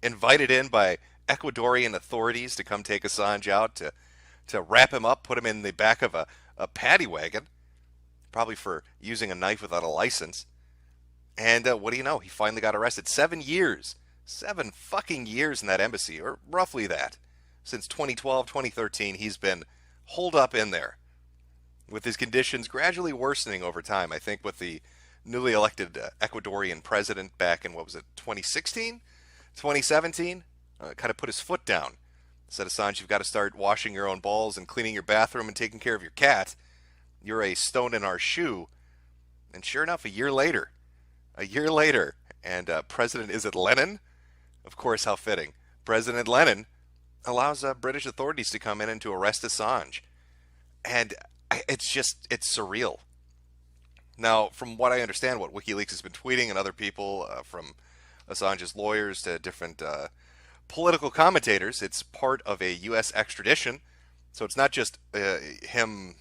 invited in by Ecuadorian authorities to come take Assange out to wrap him up, put him in the back of a paddy wagon, probably for using a knife without a license. And what do you know? He finally got arrested. 7 years. 7 fucking years in that embassy, or roughly that. Since 2012, 2013, he's been holed up in there, with his conditions gradually worsening over time. I think with the newly elected Ecuadorian president back in, what was it, 2016? 2017? Kind of put his foot down. Said, Assange, you've got to start washing your own balls and cleaning your bathroom and taking care of your cat. You're a stone in our shoe. And sure enough, a year later, and President, is it Lenin? Of course, how fitting. President Lenin allows British authorities to come in and to arrest Assange. And it's surreal. Now, from what I understand, what WikiLeaks has been tweeting and other people, from Assange's lawyers to different political commentators, it's part of a U.S. extradition. So it's not just him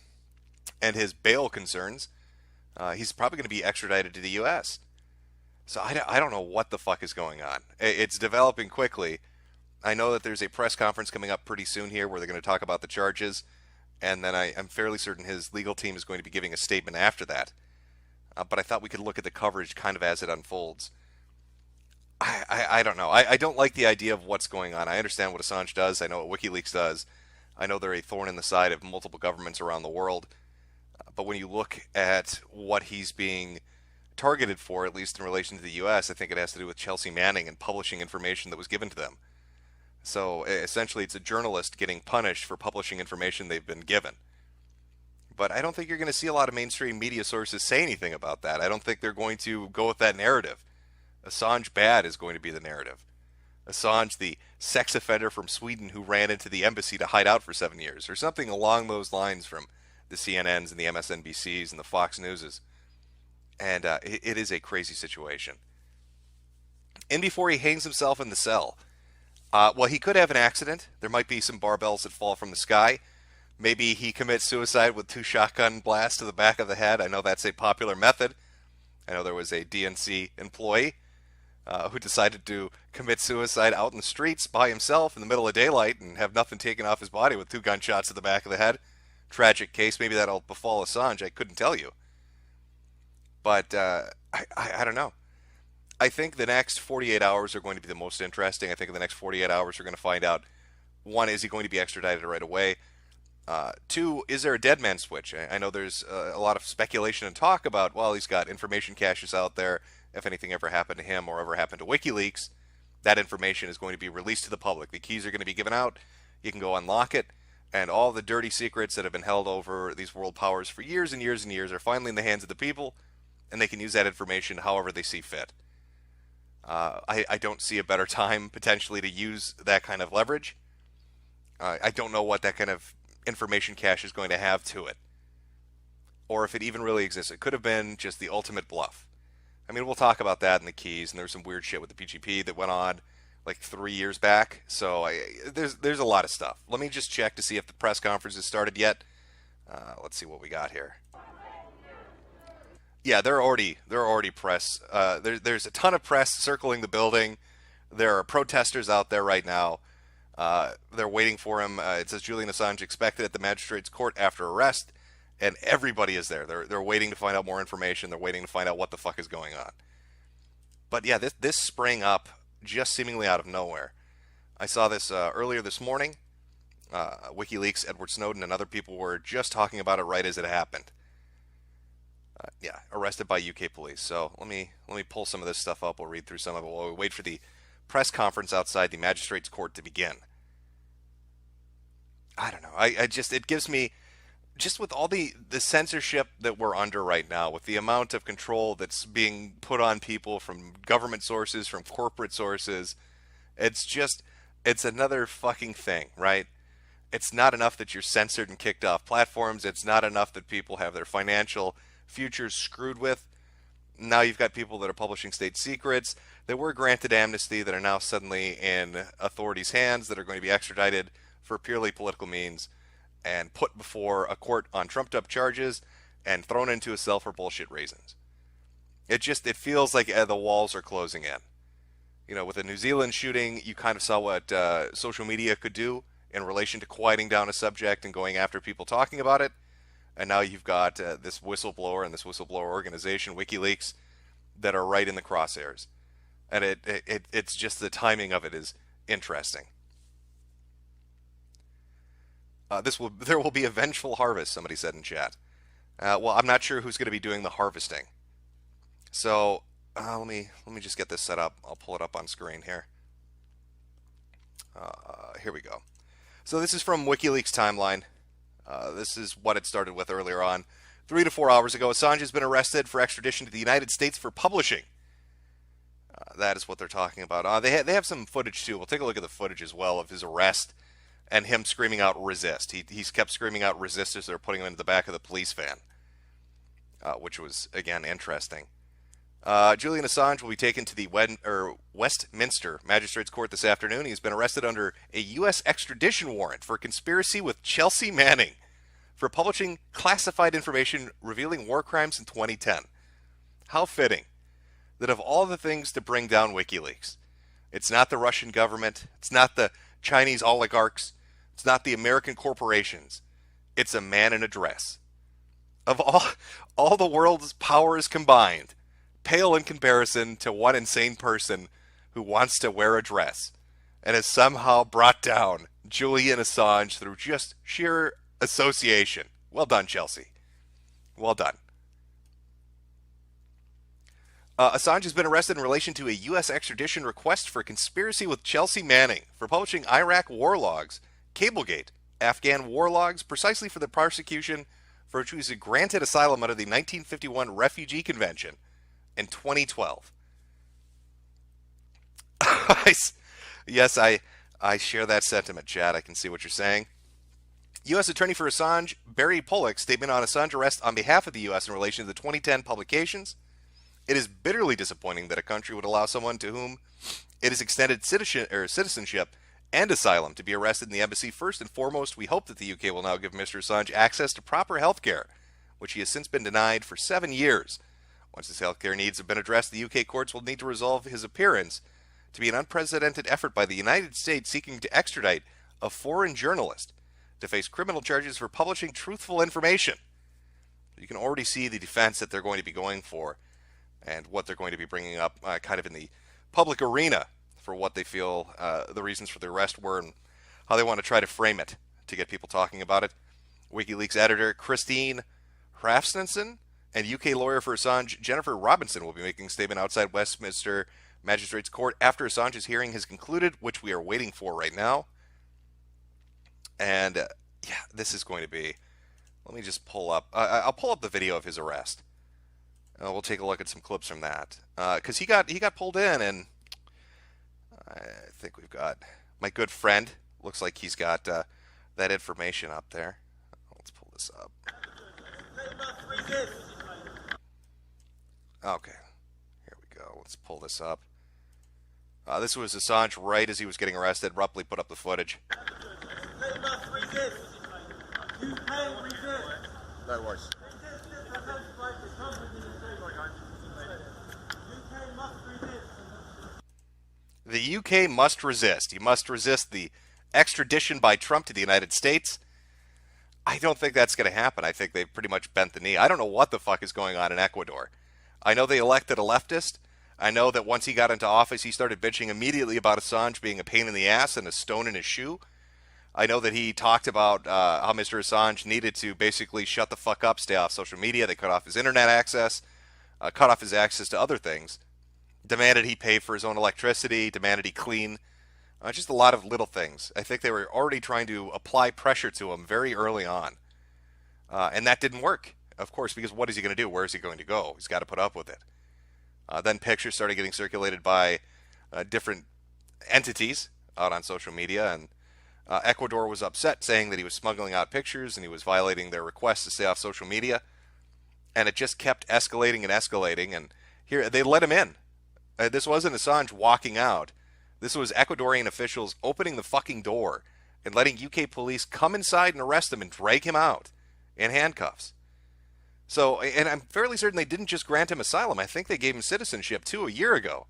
and his bail concerns. He's probably going to be extradited to the U.S. So I don't know what the fuck is going on. It's developing quickly. I know that there's a press conference coming up pretty soon here where they're going to talk about the charges. And then I'm fairly certain his legal team is going to be giving a statement after that. But I thought we could look at the coverage kind of as it unfolds. I don't know. I don't like the idea of what's going on. I understand what Assange does. I know what WikiLeaks does. I know they're a thorn in the side of multiple governments around the world. But when you look at what he's being targeted for, at least in relation to the U.S., I think it has to do with Chelsea Manning and publishing information that was given to them. So essentially, it's a journalist getting punished for publishing information they've been given. But I don't think you're going to see a lot of mainstream media sources say anything about that. I don't think they're going to go with that narrative. Assange bad is going to be the narrative. Assange, the sex offender from Sweden who ran into the embassy to hide out for 7 years, or something along those lines from the CNNs and the MSNBCs and the Fox Newses. And it is a crazy situation. And before he hangs himself in the cell, well, he could have an accident. There might be some barbells that fall from the sky. Maybe he commits suicide with 2 shotgun blasts to the back of the head. I know that's a popular method. I know there was a DNC employee who decided to commit suicide out in the streets by himself in the middle of daylight and have nothing taken off his body with 2 gunshots to the back of the head. Tragic case. Maybe that'll befall Assange. I couldn't tell you. But I don't know. I think the next 48 hours are going to be the most interesting. I think in the next 48 hours we're going to find out, 1, is he going to be extradited right away? 2, is there a dead man switch? I know there's a lot of speculation and talk about, well, he's got information caches out there. If anything ever happened to him or ever happened to WikiLeaks, that information is going to be released to the public. The keys are going to be given out. You can go unlock it. And all the dirty secrets that have been held over these world powers for years and years and years are finally in the hands of the people. And they can use that information however they see fit. I don't see a better time potentially to use that kind of leverage. I don't know what that kind of information cache is going to have to it, or if it even really exists. It could have been just the ultimate bluff. I mean, we'll talk about that in the keys, and there's some weird shit with the PGP that went on like 3 years back. So there's a lot of stuff. Let me just check to see if the press conference has started yet. Let's see what we got here. Yeah, they're already press. There's a ton of press circling the building. There are protesters out there right now. They're waiting for him. It says Julian Assange expected at the magistrate's court after arrest, and everybody is there. They're waiting to find out more information. They're waiting to find out what the fuck is going on. But yeah, this sprang up just seemingly out of nowhere. I saw this earlier this morning. WikiLeaks, Edward Snowden, and other people were just talking about it right as it happened. Yeah, arrested by UK police. So let me pull some of this stuff up. We'll read through some of it while we wait for the press conference outside the magistrate's court to begin. I don't know. It gives me, just with all the censorship that we're under right now, with the amount of control that's being put on people from government sources, from corporate sources, it's another fucking thing, right? It's not enough that you're censored and kicked off platforms. It's not enough that people have their financial futures screwed with. Now you've got people that are publishing state secrets that were granted amnesty that are now suddenly in authorities' hands, that are going to be extradited for purely political means and put before a court on trumped-up charges and thrown into a cell for bullshit reasons. It feels like the walls are closing in. With the New Zealand shooting, you kind of saw what social media could do in relation to quieting down a subject and going after people talking about it. And now you've got this whistleblower and this whistleblower organization, WikiLeaks, that are right in the crosshairs. And it's just the timing of it is interesting. There will be a vengeful harvest, somebody said in chat. Well, I'm not sure who's going to be doing the harvesting. So let me just get this set up. I'll pull it up on screen here. Here we go. So this is from WikiLeaks timeline. This is what it started with earlier on. 3 to 4 hours ago, Assange has been arrested for extradition to the United States for publishing. That is what they're talking about. They have some footage too. We'll take a look at the footage as well of his arrest and him screaming out "resist." He's kept screaming out "resist" as they're putting him into the back of the police van, which was again interesting. Julian Assange will be taken to the Westminster Magistrates Court this afternoon. He's been arrested under a U.S. extradition warrant for conspiracy with Chelsea Manning for publishing classified information revealing war crimes in 2010. How fitting that of all the things to bring down WikiLeaks, it's not the Russian government, it's not the Chinese oligarchs, it's not the American corporations, it's a man in a dress. Of all the world's powers combined, pale in comparison to one insane person who wants to wear a dress and has somehow brought down Julian Assange through just sheer association. Well done, Chelsea. Well done. Assange has been arrested in relation to a U.S. extradition request for conspiracy with Chelsea Manning for publishing Iraq war logs, Cablegate, Afghan war logs, precisely for the prosecution for which he was granted asylum under the 1951 Refugee Convention in 2012. Yes, I share that sentiment, Chad. I can see what you're saying. U.S. Attorney for Assange, Barry Pollock's statement on Assange arrest on behalf of the U.S. in relation to the 2010 publications. It is bitterly disappointing that a country would allow someone to whom it is extended citizenship and asylum to be arrested in the embassy. First and foremost, we hope that the UK will now give Mr. Assange access to proper health care, which he has since been denied for 7 years. Once his health care needs have been addressed, the UK courts will need to resolve his appearance to be an unprecedented effort by the United States seeking to extradite a foreign journalist to face criminal charges for publishing truthful information. You can already see the defense that they're going to be going for and what they're going to be bringing up kind of in the public arena for what they feel the reasons for the arrest were and how they want to try to frame it to get people talking about it. WikiLeaks editor Christine Hrafsnson and UK lawyer for Assange Jennifer Robinson will be making a statement outside Westminster Magistrates Court after Assange's hearing has concluded, which we are waiting for right now. And yeah, this is going to be... Let me just pull up... I'll pull up the video of his arrest. We'll take a look at some clips from that. Because he got pulled in, and I think we've got my good friend. Looks like he's got that information up there. Let's pull this up. Okay, here we go. Let's pull this up. This was Assange right as he was getting arrested. Abruptly put up the footage. They must resist. You can resist. No worries. The UK must resist. You must resist the extradition by Trump to the United States. I don't think that's going to happen. I think they've pretty much bent the knee. I don't know what the fuck is going on in Ecuador. I know they elected a leftist. I know that once he got into office, he started bitching immediately about Assange being a pain in the ass and a stone in his shoe. I know that he talked about how Mr. Assange needed to basically shut the fuck up, stay off social media. They cut off his internet access, cut off his access to other things. Demanded he pay for his own electricity, demanded he clean. Just a lot of little things. I think they were already trying to apply pressure to him very early on. And that didn't work, of course, because what is he going to do? Where is he going to go? He's got to put up with it. Then pictures started getting circulated by different entities out on social media, and Ecuador was upset, saying that he was smuggling out pictures and he was violating their request to stay off social media. And it just kept escalating and escalating, and here they let him in. This wasn't Assange walking out. This was Ecuadorian officials opening the fucking door and letting UK police come inside and arrest him and drag him out in handcuffs. So, and I'm fairly certain they didn't just grant him asylum. I think they gave him citizenship, too, a year ago.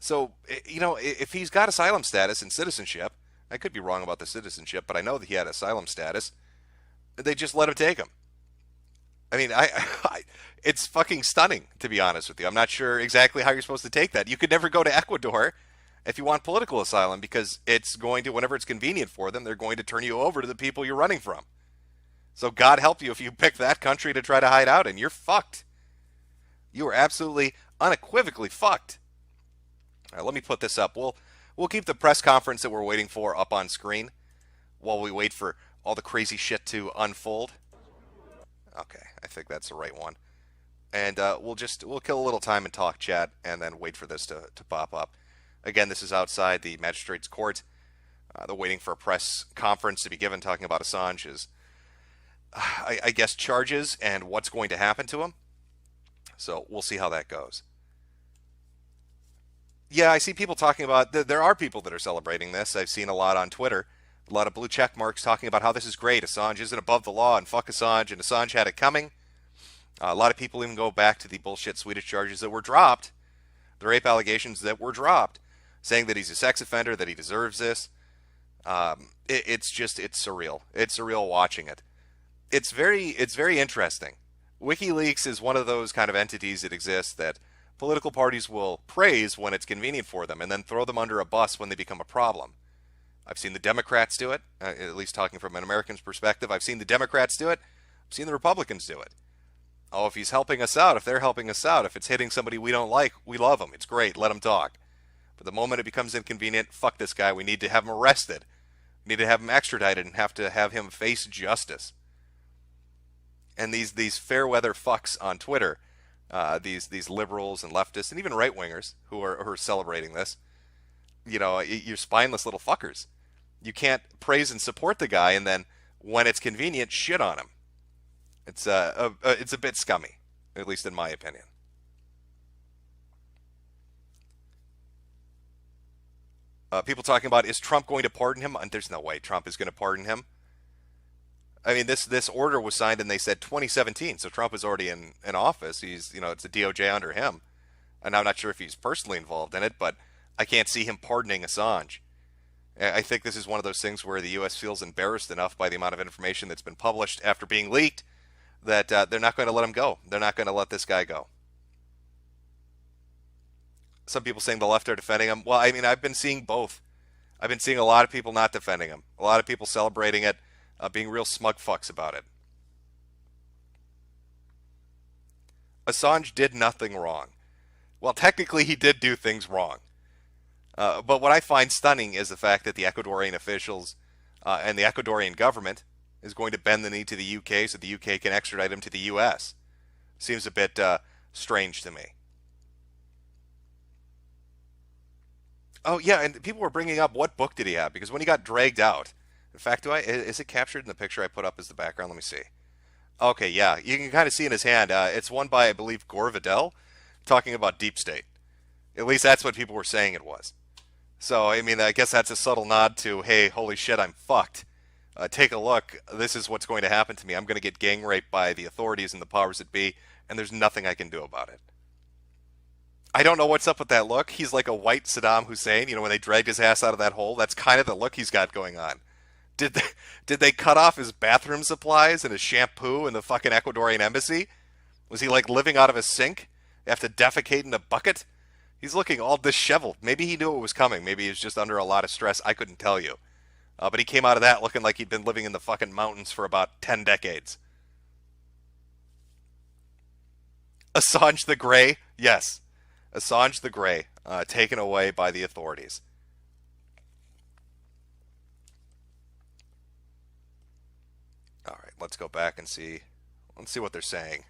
So, if he's got asylum status and citizenship, I could be wrong about the citizenship, but I know that he had asylum status. They just let him take him. I mean, it's fucking stunning, to be honest with you. I'm not sure exactly how you're supposed to take that. You could never go to Ecuador if you want political asylum because it's going to, whenever it's convenient for them, they're going to turn you over to the people you're running from. So God help you if you pick that country to try to hide out in. You're fucked. You are absolutely, unequivocally fucked. All right, let me put this up. We'll keep the press conference that we're waiting for up on screen while we wait for all the crazy shit to unfold. Okay, I think that's the right one. And we'll kill a little time and talk chat and then wait for this to pop up. Again, this is outside the magistrate's court. They're waiting for a press conference to be given talking about Assange's, I guess, charges and what's going to happen to him. So we'll see how that goes. Yeah, I see people talking about, there are people that are celebrating this. I've seen a lot on Twitter. A lot of blue check marks talking about how this is great. Assange isn't above the law and fuck Assange and Assange had it coming. A lot of people even go back to the bullshit Swedish charges that were dropped, the rape allegations that were dropped, saying that he's a sex offender, that he deserves this. It's surreal. It's surreal watching it. It's very interesting. WikiLeaks is one of those kind of entities that exist that political parties will praise when it's convenient for them and then throw them under a bus when they become a problem. I've seen the Democrats do it, at least talking from an American's perspective. I've seen the Democrats do it. I've seen the Republicans do it. Oh, if he's helping us out, if they're helping us out, if it's hitting somebody we don't like, we love him. It's great. Let him talk. But the moment it becomes inconvenient, fuck this guy. We need to have him arrested. We need to have him extradited and have to have him face justice. And these fair weather fucks on Twitter, these liberals and leftists and even right wingers who are celebrating this, you're spineless little fuckers. You can't praise and support the guy and then when it's convenient, shit on him. It's a bit scummy, at least in my opinion. People talking about, is Trump going to pardon him? And there's no way Trump is going to pardon him. I mean, this order was signed and they said 2017, so Trump is already in office. He's, it's a DOJ under him. And I'm not sure if he's personally involved in it, but I can't see him pardoning Assange. I think this is one of those things where the U.S. feels embarrassed enough by the amount of information that's been published after being leaked that they're not going to let him go. They're not going to let this guy go. Some people saying the left are defending him. Well, I mean, I've been seeing both. I've been seeing a lot of people not defending him. A lot of people celebrating it, being real smug fucks about it. Assange did nothing wrong. Well, technically he did do things wrong. But what I find stunning is the fact that the Ecuadorian officials and the Ecuadorian government is going to bend the knee to the UK so the UK can extradite him to the US. Seems a bit strange to me. Oh, yeah, and people were bringing up what book did he have, because when he got dragged out, in fact, is it captured in the picture I put up as the background? Let me see. Okay, yeah, you can kind of see in his hand. It's one by, I believe, Gore Vidal, talking about deep state. At least that's what people were saying it was. So, I mean, I guess that's a subtle nod to, hey, holy shit, I'm fucked. Take a look. This is what's going to happen to me. I'm going to get gang raped by the authorities and the powers that be, and there's nothing I can do about it. I don't know what's up with that look. He's like a white Saddam Hussein. When they dragged his ass out of that hole, that's kind of the look he's got going on. Did they cut off his bathroom supplies and his shampoo in the fucking Ecuadorian embassy? Was he like living out of a sink? You have to defecate in a bucket? He's looking all disheveled. Maybe he knew it was coming. Maybe he was just under a lot of stress. I couldn't tell you. But he came out of that looking like he'd been living in the fucking mountains for about 10 decades. Assange the Grey? Yes. Assange the Grey, taken away by the authorities. All right, let's go back and see. Let's see what they're saying.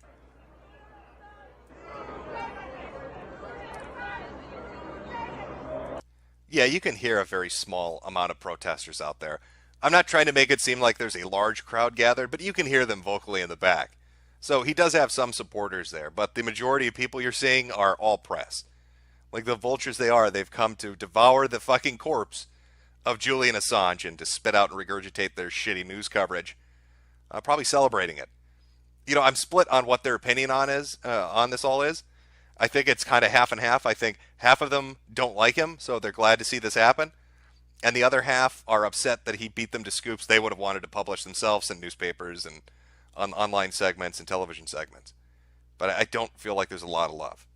Yeah, you can hear a very small amount of protesters out there. I'm not trying to make it seem like there's a large crowd gathered, but you can hear them vocally in the back. So he does have some supporters there, but the majority of people you're seeing are all press. Like the vultures they are, they've come to devour the fucking corpse of Julian Assange and to spit out and regurgitate their shitty news coverage. Probably celebrating it. I'm split on what their opinion on this all is. I think it's kind of half and half. I think half of them don't like him, so they're glad to see this happen. And the other half are upset that he beat them to scoops they would have wanted to publish themselves in newspapers and on online segments and television segments. But I don't feel like there's a lot of love.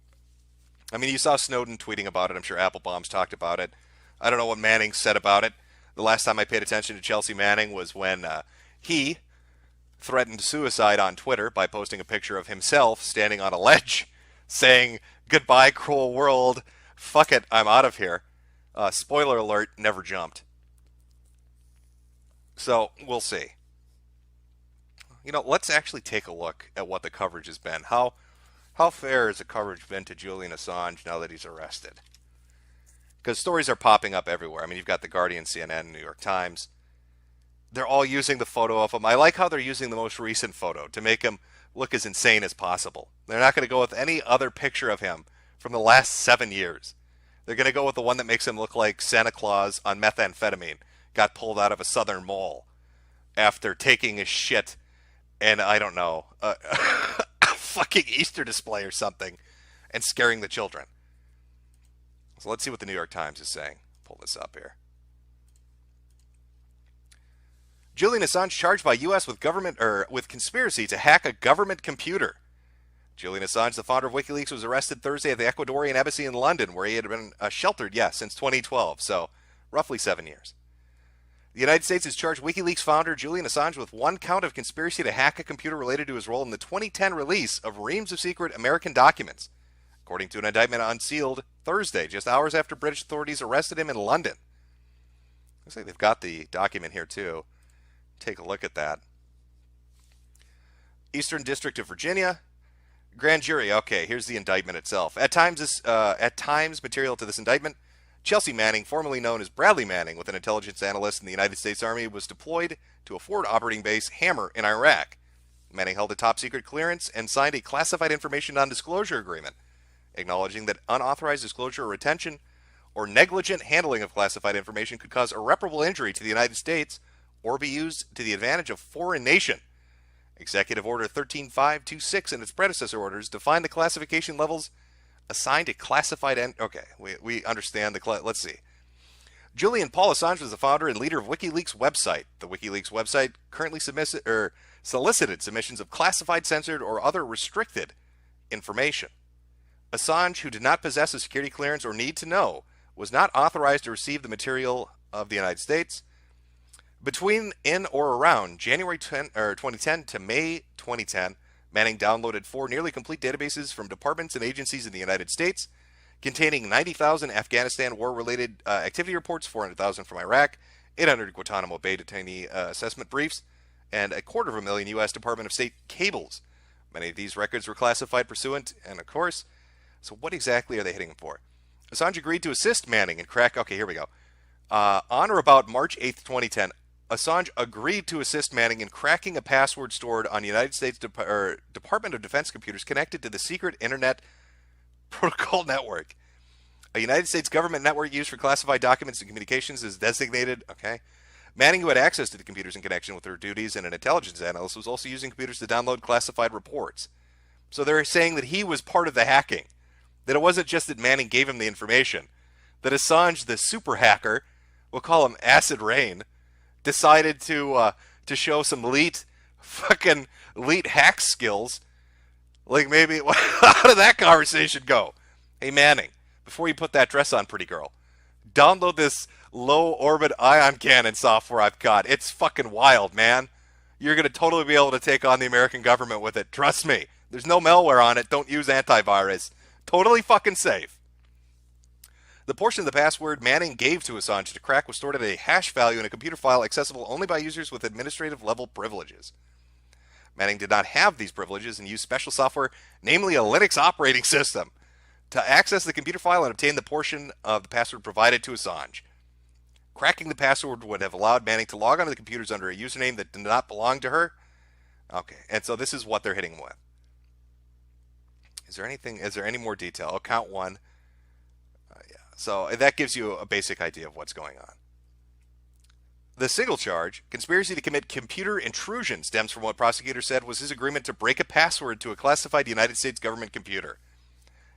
I mean, you saw Snowden tweeting about it. I'm sure Applebaum's talked about it. I don't know what Manning said about it. The last time I paid attention to Chelsea Manning was when he threatened suicide on Twitter by posting a picture of himself standing on a ledge saying, "Goodbye, cruel world. Fuck it, I'm out of here." Spoiler alert, never jumped. So, we'll see. Let's actually take a look at what the coverage has been. How fair has the coverage been to Julian Assange now that he's arrested? Because stories are popping up everywhere. I mean, you've got The Guardian, CNN, New York Times. They're all using the photo of him. I like how they're using the most recent photo to make him look as insane as possible. They're not going to go with any other picture of him from the last 7 years. They're going to go with the one that makes him look like Santa Claus on methamphetamine got pulled out of a southern mall after taking a shit in, I don't know, a fucking Easter display or something and scaring the children. So let's see what the New York Times is saying. Pull this up here. Julian Assange charged by U.S. with conspiracy to hack a government computer. Julian Assange, the founder of WikiLeaks, was arrested Thursday at the Ecuadorian embassy in London, where he had been sheltered, since 2012, so roughly 7 years. The United States has charged WikiLeaks founder Julian Assange with one count of conspiracy to hack a computer related to his role in the 2010 release of reams of secret American documents, according to an indictment unsealed Thursday, just hours after British authorities arrested him in London. Looks like they've got the document here, too. Take a look at that. Eastern District of Virginia. Grand jury. Okay, here's the indictment itself. At times, material to this indictment, Chelsea Manning, formerly known as Bradley Manning, with an intelligence analyst in the United States Army, was deployed to a forward operating base, Hammer, in Iraq. Manning held a top-secret clearance and signed a classified information non-disclosure agreement, acknowledging that unauthorized disclosure or retention or negligent handling of classified information could cause irreparable injury to the United States or be used to the advantage of foreign nation. Executive Order 13526 and its predecessor orders define the classification levels assigned to classified... Okay, we understand the... Let's see. Julian Paul Assange was the founder and leader of WikiLeaks website. The WikiLeaks website currently solicited submissions of classified, censored, or other restricted information. Assange, who did not possess a security clearance or need to know, was not authorized to receive the material of the United States. Between, in, or around January 2010 to May 2010, Manning downloaded 4 nearly complete databases from departments and agencies in the United States, containing 90,000 Afghanistan war-related activity reports, 400,000 from Iraq, 800 Guantanamo Bay detainee assessment briefs, and 250,000 U.S. Department of State cables. Many of these records were classified pursuant, and of course, so what exactly are they hitting him for? Assange agreed to assist Manning in Okay, here we go. On or about March 8th, 2010, Assange agreed to assist Manning in cracking a password stored on United States Department of Defense computers connected to the secret Internet Protocol Network. A United States government network used for classified documents and communications is designated, okay. Manning, who had access to the computers in connection with her duties and an intelligence analyst, was also using computers to download classified reports. So they're saying that he was part of the hacking. That it wasn't just that Manning gave him the information. That Assange, the super hacker, we'll call him Acid Rain, decided to show some elite hack skills. Like maybe, how did that conversation go? Hey Manning, before you put that dress on, pretty girl, download this low orbit ion cannon software I've got. It's fucking wild, man. You're going to totally be able to take on the American government with it. Trust me. There's no malware on it. Don't use antivirus. Totally fucking safe. The portion of the password Manning gave to Assange to crack was stored at a hash value in a computer file accessible only by users with administrative level privileges. Manning did not have these privileges and used special software, namely a Linux operating system, to access the computer file and obtain the portion of the password provided to Assange. Cracking the password would have allowed Manning to log onto the computers under a username that did not belong to her. Okay, and so this is what they're hitting him with. Is there any more detail? Oh, count one. Yeah. So that gives you a basic idea of what's going on. The single charge, conspiracy to commit computer intrusion, stems from what prosecutors said was his agreement to break a password to a classified United States government computer.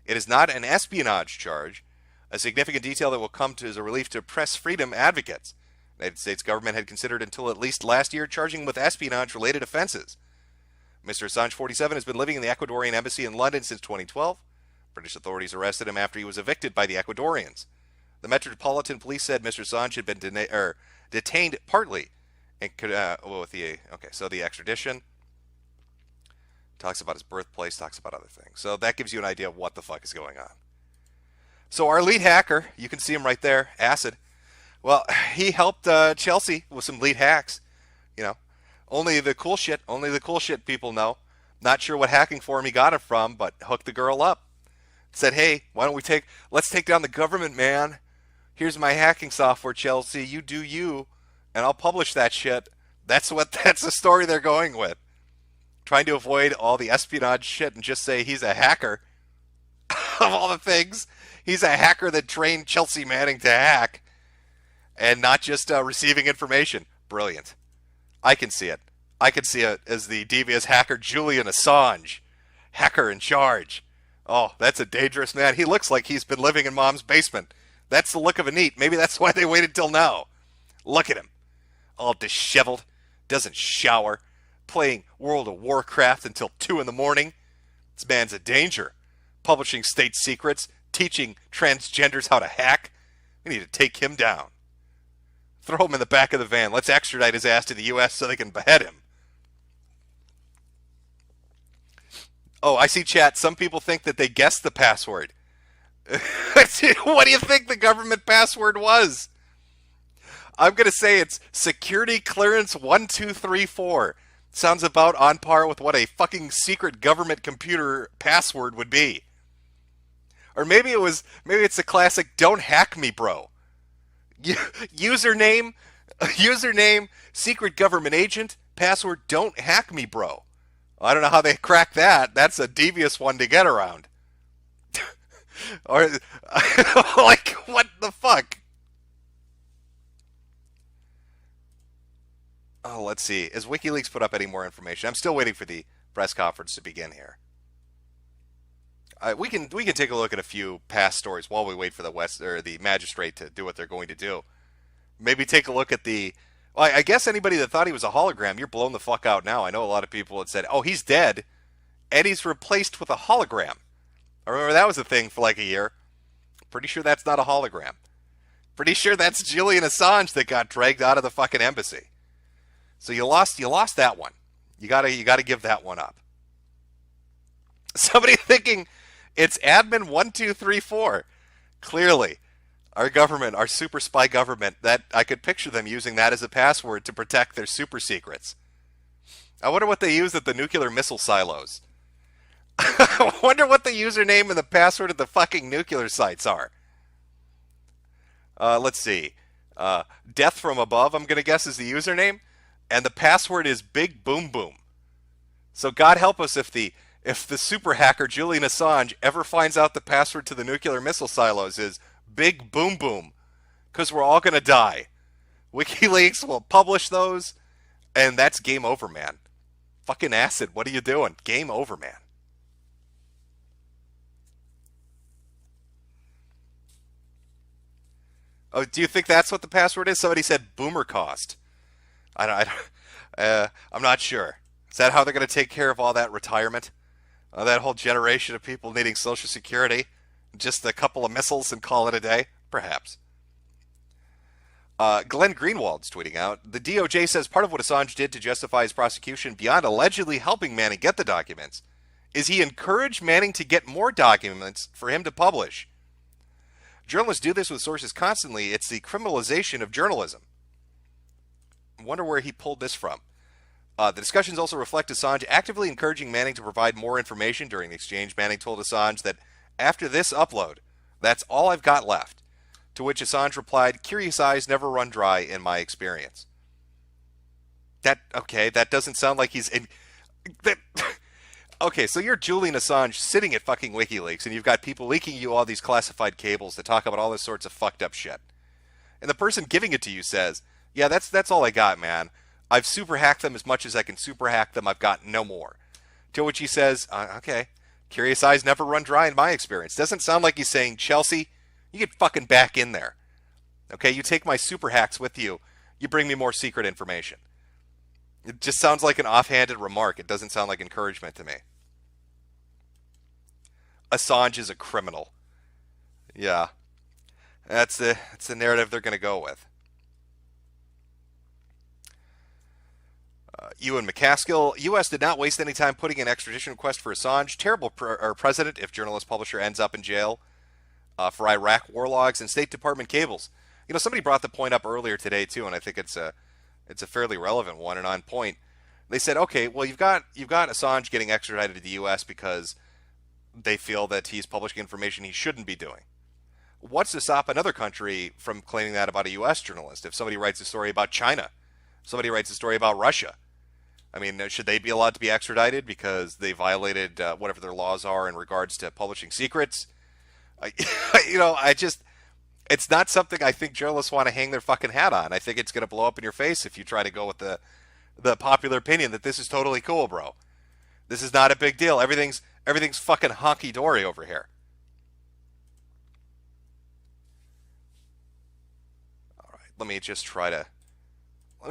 It is not an espionage charge, a significant detail that will come to as a relief to press freedom advocates. The United States government had considered until at least last year charging him with espionage-related offenses. Mr. Assange, 47, has been living in the Ecuadorian embassy in London since 2012. British authorities arrested him after he was evicted by the Ecuadorians. The Metropolitan Police said Mr. Assange had been detained partly and could with the extradition talks about his birthplace, talks about other things. So that gives you an idea of what the fuck is going on. So our lead hacker, you can see him right there, Acid. Well, he helped Chelsea with some lead hacks. You know, only the cool shit people know. Not sure what hacking forum he got it from, but hooked the girl up. Said, hey, why don't let's take down the government, man. Here's my hacking software, Chelsea. You do you, and I'll publish that shit. That's the story they're going with. Trying to avoid all the espionage shit and just say he's a hacker. Of all the things, he's a hacker that trained Chelsea Manning to hack, and not just receiving information. Brilliant. I can see it. I can see it as the devious hacker Julian Assange, hacker in charge. Oh, that's a dangerous man. He looks like he's been living in mom's basement. That's the look of a neat. Maybe that's why they waited till now. Look at him. All disheveled. Doesn't shower. Playing World of Warcraft until 2 in the morning. This man's a danger. Publishing state secrets. Teaching transgenders how to hack. We need to take him down. Throw him in the back of the van. Let's extradite his ass to the U.S. so they can behead him. Oh, I see chat. Some people think that they guessed the password. What do you think the government password was? I'm going to say it's security clearance 1234. Sounds about on par with what a fucking secret government computer password would be. Or maybe it's a classic don't hack me, bro. Username, secret government agent, password don't hack me, bro. I don't know how they crack that. That's a devious one to get around. Or, like, what the fuck? Oh, let's see. Has WikiLeaks put up any more information? I'm still waiting for the press conference to begin here. We can take a look at a few past stories while we wait for the magistrate to do what they're going to do. Maybe take a look at I guess anybody that thought he was a hologram, you're blown the fuck out now. I know a lot of people had said, oh, he's dead, and he's replaced with a hologram. I remember that was a thing for like a year. Pretty sure that's not a hologram. Pretty sure that's Julian Assange that got dragged out of the fucking embassy. So you lost that one. You gotta give that one up. Somebody thinking it's admin 1234. Clearly, our government, our super spy government, that I could picture them using that as a password to protect their super secrets. I wonder what they use at the nuclear missile silos. I wonder what the username and the password of the fucking nuclear sites are. Let's see. Death from above, I'm going to guess, is the username. And the password is Big Boom Boom. So God help us if the super hacker Julian Assange ever finds out the password to the nuclear missile silos is Big Boom Boom. Because we're all going to die. WikiLeaks will publish those. And that's game over, man. Fucking Acid, what are you doing? Game over, man. Oh, do you think that's what the password is? Somebody said boomer cost. I'm not sure. Is that how they're going to take care of all that retirement? That whole generation of people needing Social Security? Just a couple of missiles and call it a day? Perhaps. Glenn Greenwald's tweeting out, the DOJ says part of what Assange did to justify his prosecution beyond allegedly helping Manning get the documents is he encouraged Manning to get more documents for him to publish. Journalists do this with sources constantly. It's the criminalization of journalism. I wonder where he pulled this from. The discussions also reflect Assange actively encouraging Manning to provide more information during the exchange. Manning told Assange that after this upload, that's all I've got left. To which Assange replied, curious eyes never run dry in my experience. That doesn't sound like he's in... Okay, so you're Julian Assange sitting at fucking WikiLeaks, and you've got people leaking you all these classified cables that talk about all this sorts of fucked up shit. And the person giving it to you says, yeah, that's all I got, man. I've super hacked them as much as I can super hack them. I've got no more. To which he says, okay, Curious eyes never run dry in my experience. Doesn't sound like he's saying, Chelsea, you get fucking back in there. Okay, you take my super hacks with you. You bring me more secret information. It just sounds like an offhanded remark. It doesn't sound like encouragement to me. Assange is a criminal. Yeah, that's the narrative they're going to go with. Ewan McCaskill, U.S. did not waste any time putting an extradition request for Assange. Terrible precedent if journalist publisher ends up in jail for Iraq war logs and State Department cables. You know, somebody brought the point up earlier today too, and I think it's a fairly relevant one and on point. They said, okay, well you've got Assange getting extradited to the U.S. because they feel that he's publishing information he shouldn't be doing. What's to stop another country from claiming that about a U.S. journalist? If somebody writes a story about China, somebody writes a story about Russia, I mean, should they be allowed to be extradited because they violated whatever their laws are in regards to publishing secrets? It's not something I think journalists want to hang their fucking hat on. I think it's going to blow up in your face if you try to go with the popular opinion that this is totally cool, bro. This is not a big deal. Everything's fucking honky-dory over here. All right, let me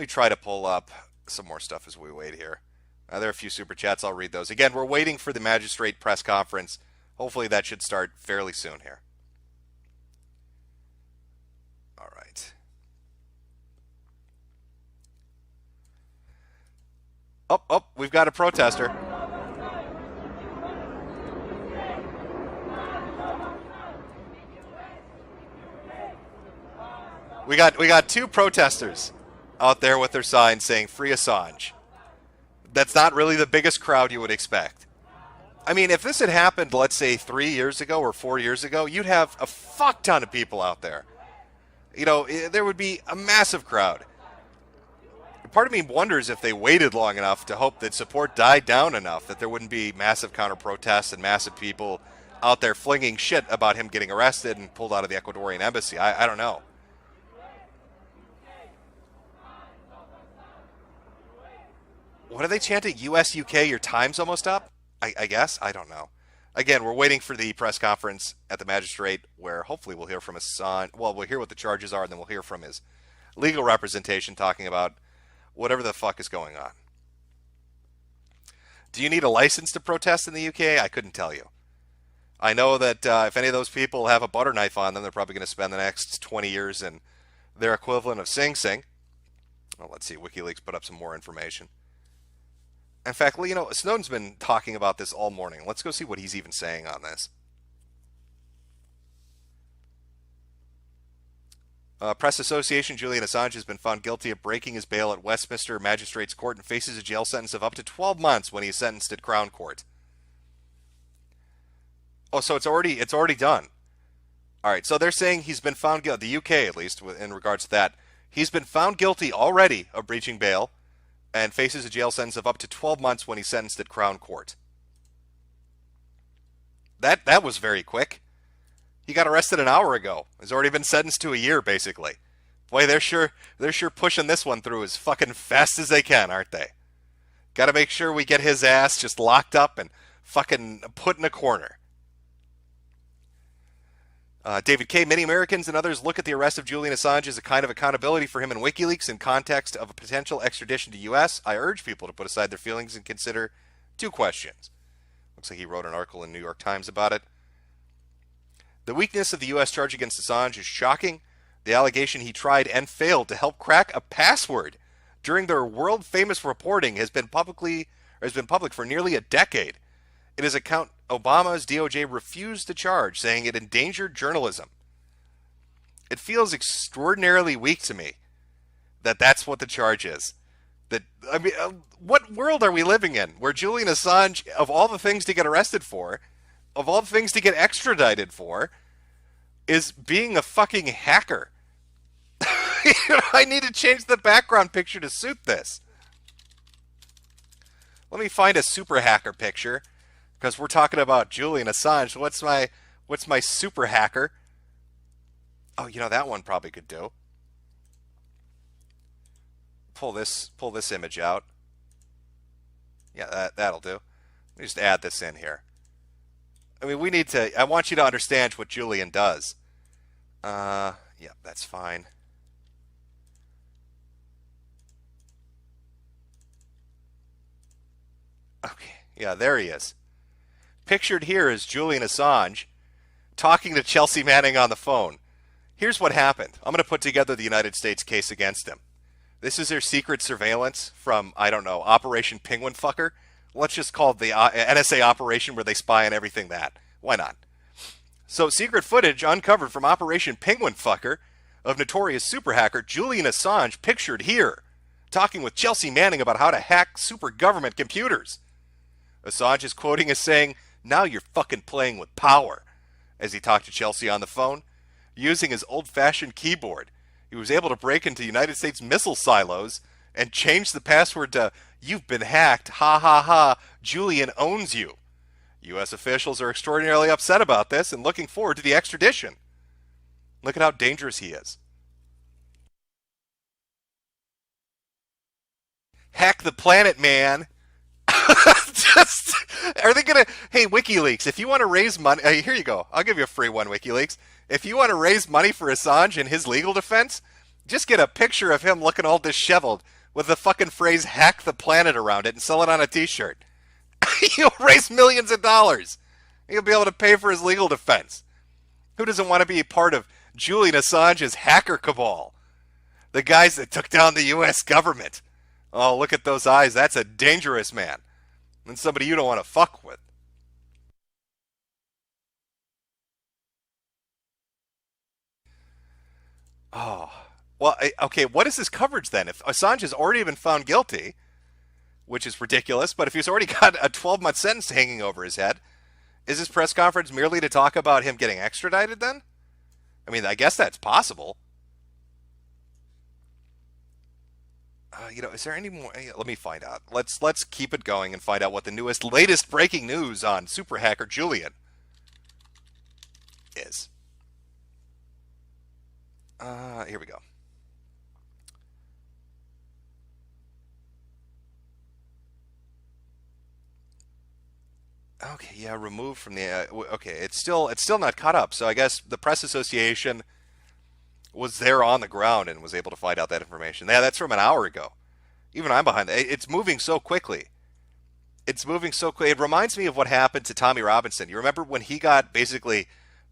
try to pull up some more stuff as we wait here. There are a few super chats. I'll read those. Again, we're waiting for the magistrate press conference. Hopefully that should start fairly soon here. All right. Oh, we've got a protester. We got two protesters out there with their signs saying "Free Assange." That's not really the biggest crowd you would expect. I mean, if this had happened, let's say 3 years ago or 4 years ago, you'd have a fuck ton of people out there. You know, there would be a massive crowd. Part of me wonders if they waited long enough to hope that support died down enough that there wouldn't be massive counter-protests and massive people out there flinging shit about him getting arrested and pulled out of the Ecuadorian embassy. I don't know. What are they chanting? US, UK, your time's almost up? I guess? I don't know. Again, we're waiting for the press conference at the magistrate where hopefully we'll hear from Assange. Well, we'll hear what the charges are and then we'll hear from his legal representation talking about whatever the fuck is going on. Do you need a license to protest in the UK? I couldn't tell you. I know that if any of those people have a butter knife on them, they're probably going to spend the next 20 years in their equivalent of Sing Sing. Well, let's see. WikiLeaks put up some more information. In fact, you know, Snowden's been talking about this all morning. Let's go see what he's even saying on this. Press Association Julian Assange has been found guilty of breaking his bail at Westminster Magistrates Court and faces a jail sentence of up to 12 months when he is sentenced at Crown Court. Oh, so it's already done. All right, so they're saying he's been found guilty, the UK at least, in regards to that. He's been found guilty already of breaching bail and faces a jail sentence of up to 12 months when he's sentenced at Crown Court. That was very quick. He got arrested an hour ago. He's already been sentenced to a year, basically. Boy, they're sure pushing this one through as fucking fast as they can, aren't they? Got to make sure we get his ass just locked up and fucking put in a corner. David K. Many Americans and others look at the arrest of Julian Assange as a kind of accountability for him in WikiLeaks in context of a potential extradition to U.S. I urge people to put aside their feelings and consider two questions. Looks like he wrote an article in New York Times about it. The weakness of the U.S. charge against Assange is shocking. The allegation he tried and failed to help crack a password during their world-famous reporting has been public for nearly a decade. In his account, Obama's DOJ refused to charge, saying it endangered journalism. It feels extraordinarily weak to me that that's what the charge is. What world are we living in where Julian Assange, of all the things to get arrested for, of all the things to get extradited for, is being a fucking hacker? I need to change the background picture to suit this. Let me find a super hacker picture. Because we're talking about Julian Assange. What's my super hacker? Oh, you know, that one probably could do. Pull this image out. Yeah, that'll do. Let me just add this in here. I mean, we need to. I want you to understand what Julian does. Yeah, that's fine. Okay, yeah, there he is. Pictured here is Julian Assange talking to Chelsea Manning on the phone. Here's what happened. I'm going to put together the United States case against him. This is their secret surveillance from, I don't know, Operation Penguin Fucker. Let's just call it the NSA operation where they spy on everything that. Why not? So, secret footage uncovered from Operation Penguin Fucker of notorious super hacker Julian Assange pictured here, talking with Chelsea Manning about how to hack super government computers. Assange is quoting as saying, "Now you're fucking playing with power," as he talked to Chelsea on the phone. Using his old-fashioned keyboard, he was able to break into United States missile silos and change the password to "You've been hacked, ha ha ha, Julian owns you." U.S. officials are extraordinarily upset about this and looking forward to the extradition. Look at how dangerous he is. Hack the planet, man. Just, are they gonna? Hey, WikiLeaks, if you want to raise money, here you go. I'll give you a free one, WikiLeaks. If you want to raise money for Assange and his legal defense, just get a picture of him looking all disheveled with the fucking phrase "hack the planet" around it and sell it on a T-shirt. You'll raise millions of dollars. You'll be able to pay for his legal defense. Who doesn't want to be part of Julian Assange's hacker cabal? The guys that took down the U.S. government. Oh, look at those eyes. That's a dangerous man. And somebody you don't want to fuck with. Oh. Well, okay, what is his coverage then? If Assange has already been found guilty, which is ridiculous, but if he's already got a 12-month sentence hanging over his head, is his press conference merely to talk about him getting extradited then? I mean, I guess that's possible. Is there any more? Let me find out. Let's keep it going and find out what the latest breaking news on super hacker Julian is. Here we go. Okay, yeah, removed from the. Okay, it's still not caught up. So I guess the press association was there on the ground and was able to find out that information. Yeah, that's from an hour ago. Even I'm behind. It's moving so quickly. It's moving so quickly. It reminds me of what happened to Tommy Robinson. You remember when he got basically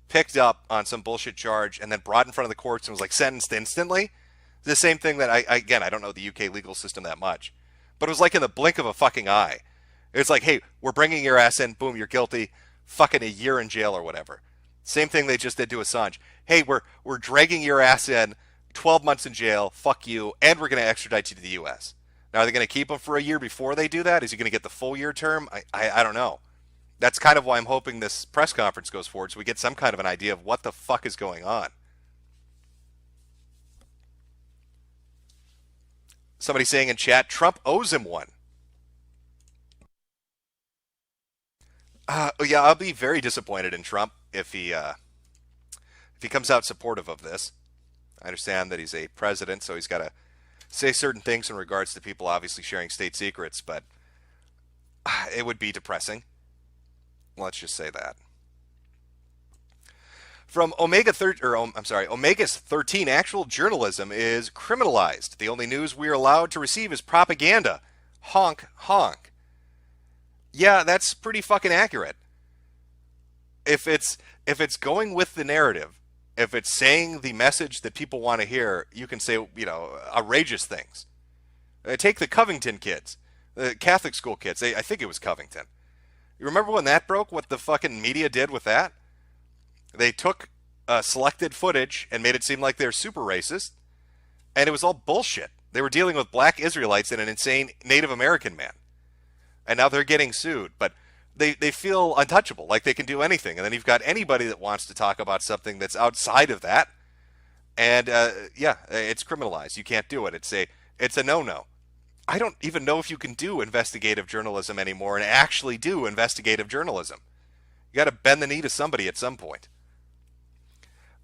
picked up on some bullshit charge and then brought in front of the courts and was like sentenced instantly? The same thing that I don't know the UK legal system that much, but it was like in the blink of a fucking eye. It's like, hey, we're bringing your ass in. Boom, you're guilty. Fucking a year in jail or whatever. Same thing they just did to Assange. Hey, we're dragging your ass in. 12 months in jail. Fuck you. And we're going to extradite you to the U.S. Now, are they going to keep him for a year before they do that? Is he going to get the full year term? I don't know. That's kind of why I'm hoping this press conference goes forward so we get some kind of an idea of what the fuck is going on. Somebody saying in chat, Trump owes him one. Yeah, I'll be very disappointed in Trump if he comes out supportive of this. I understand that he's a president, so he's got to say certain things in regards to people obviously sharing state secrets, but it would be depressing. Let's just say that. From Omega's 13, actual journalism is criminalized. The only news we are allowed to receive is propaganda. Honk, honk. Yeah, that's pretty fucking accurate. If it's going with the narrative, if it's saying the message that people want to hear, you can say, outrageous things. Take the Covington kids, the Catholic school kids. I think it was Covington. You remember when that broke? What the fucking media did with that? They took selected footage and made it seem like they're super racist, and it was all bullshit. They were dealing with black Israelites and an insane Native American man. And now they're getting sued, but they feel untouchable, like they can do anything. And then you've got anybody that wants to talk about something that's outside of that, and it's criminalized. You can't do it. It's a no-no. I don't even know if you can do investigative journalism anymore and actually do investigative journalism. You got to bend the knee to somebody at some point.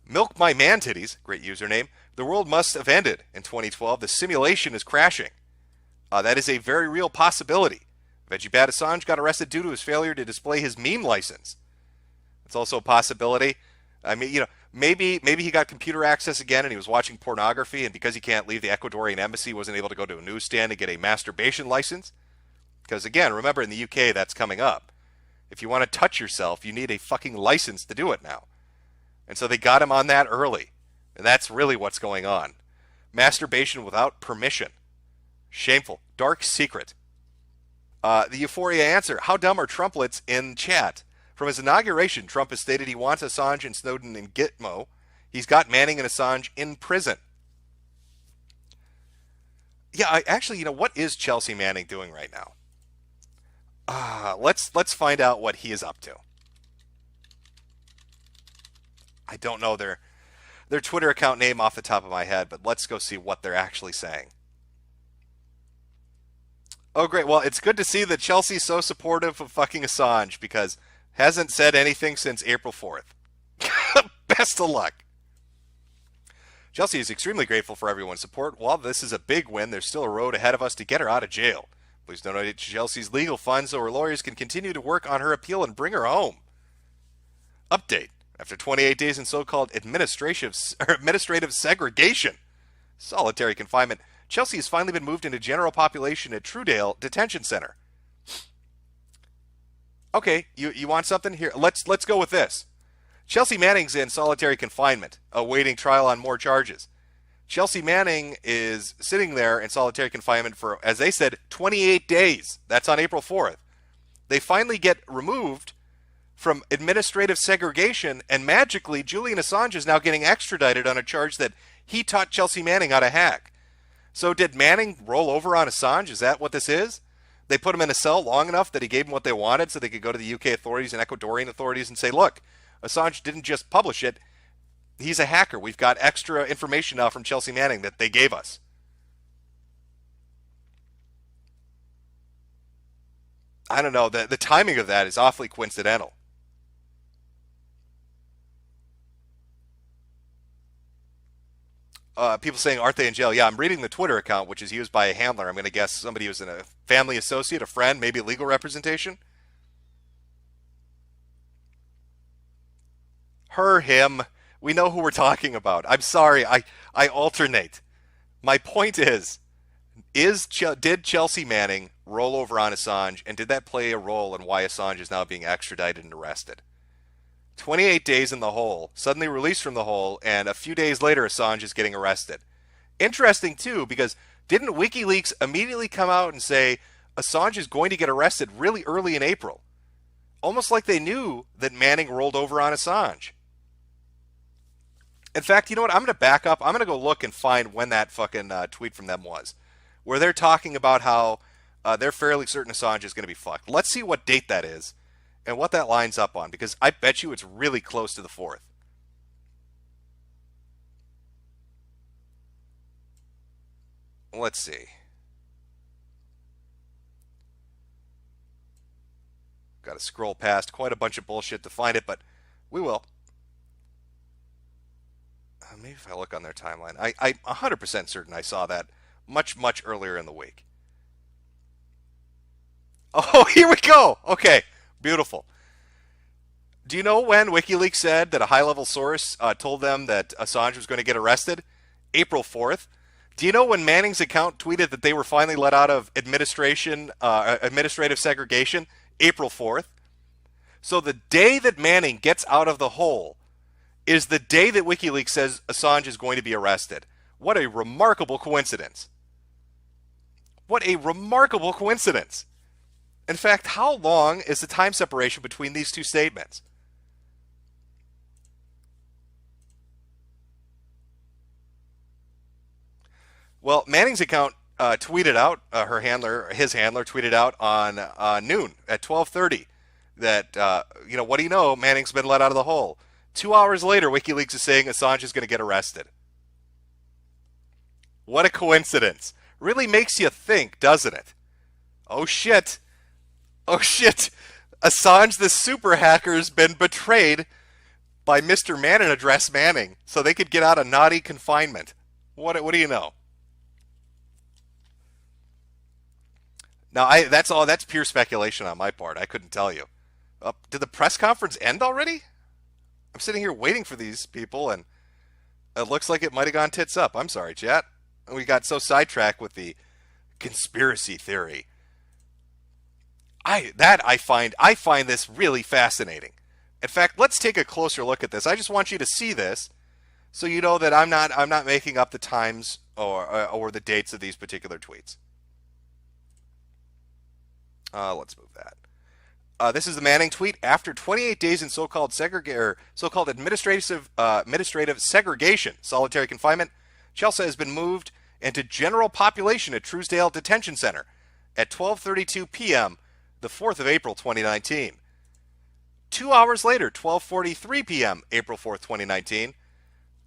Milk My Man Titties, great username. The world must have ended in 2012. The simulation is crashing. That is a very real possibility. Veggie Bad Assange got arrested due to his failure to display his meme license. It's also a possibility. I mean, maybe he got computer access again and he was watching pornography, and because he can't leave the Ecuadorian embassy, he wasn't able to go to a newsstand to get a masturbation license. Because again, remember in the UK that's coming up. If you want to touch yourself, you need a fucking license to do it now. And so they got him on that early. And that's really what's going on. Masturbation without permission. Shameful. Dark secret. The Euphoria answer. How dumb are Trumplets in chat? From his inauguration, Trump has stated he wants Assange and Snowden in Gitmo. He's got Manning and Assange in prison. Yeah, what is Chelsea Manning doing right now? Let's find out what he is up to. I don't know their Twitter account name off the top of my head, but let's go see what they're actually saying. Oh, great. Well, it's good to see that Chelsea's so supportive of fucking Assange because hasn't said anything since April 4th. Best of luck. Chelsea is extremely grateful for everyone's support. While this is a big win, there's still a road ahead of us to get her out of jail. Please donate to Chelsea's legal fund so her lawyers can continue to work on her appeal and bring her home. Update. After 28 days in so-called administrative segregation, solitary confinement, Chelsea has finally been moved into general population at Truedale Detention Center. Okay, you want something? Here, let's go with this. Chelsea Manning's in solitary confinement, awaiting trial on more charges. Chelsea Manning is sitting there in solitary confinement for, as they said, 28 days. That's on April 4th. They finally get removed from administrative segregation, and magically, Julian Assange is now getting extradited on a charge that he taught Chelsea Manning how to hack. So did Manning roll over on Assange? Is that what this is? They put him in a cell long enough that he gave them what they wanted so they could go to the UK authorities and Ecuadorian authorities and say, look, Assange didn't just publish it. He's a hacker. We've got extra information now from Chelsea Manning that they gave us. I don't know. The timing of that is awfully coincidental. People saying, aren't they in jail? Yeah, I'm reading the Twitter account, which is used by a handler. I'm going to guess somebody who's in a family associate, a friend, maybe a legal representation. Her, him. We know who we're talking about. I'm sorry, I alternate. My point is did Chelsea Manning roll over on Assange, and did that play a role in why Assange is now being extradited and arrested? 28 days in the hole, suddenly released from the hole, and a few days later Assange is getting arrested. Interesting, too, because didn't WikiLeaks immediately come out and say Assange is going to get arrested really early in April? Almost like they knew that Manning rolled over on Assange. In fact, you know what? I'm going to back up. I'm going to go look and find when that fucking tweet from them was, where they're talking about how they're fairly certain Assange is going to be fucked. Let's see what date that is and what that lines up on, because I bet you it's really close to the 4th. Let's see. Got to scroll past quite a bunch of bullshit to find it, but we will. Maybe if I look on their timeline. I'm 100% certain I saw that much, much earlier in the week. Oh, here we go. Okay, beautiful. Do you know when WikiLeaks said that a high-level source told them that Assange was going to get arrested? April 4th. Do you know when Manning's account tweeted that they were finally let out of administrative segregation? April 4th. So the day that Manning gets out of the hole is the day that WikiLeaks says Assange is going to be arrested. What a remarkable coincidence. What a remarkable coincidence. In fact, how long is the time separation between these two statements? Well, Manning's account tweeted out, his handler tweeted out on noon at 12:30 that, what do you know? Manning's been let out of the hole. 2 hours later, WikiLeaks is saying Assange is going to get arrested. What a coincidence. Really makes you think, doesn't it? Oh shit. Oh shit. Assange, the super hacker, has been betrayed by Mr. Manning Address Manning so they could get out of naughty confinement. What do you know? Now, that's pure speculation on my part. I couldn't tell you. Did the press conference end already? I'm sitting here waiting for these people, and it looks like it might have gone tits up. I'm sorry, chat. We got so sidetracked with the conspiracy theory. I find this really fascinating. In fact, let's take a closer look at this. I just want you to see this, so you know that I'm not making up the times or the dates of these particular tweets. Let's move that. This is the Manning tweet. After 28 days in so-called administrative segregation, solitary confinement, Chelsea has been moved into general population at Truesdale Detention Center at 12:32 p.m. the 4th of April 2019. 2 hours later, 12:43 p.m. April 4th, 2019.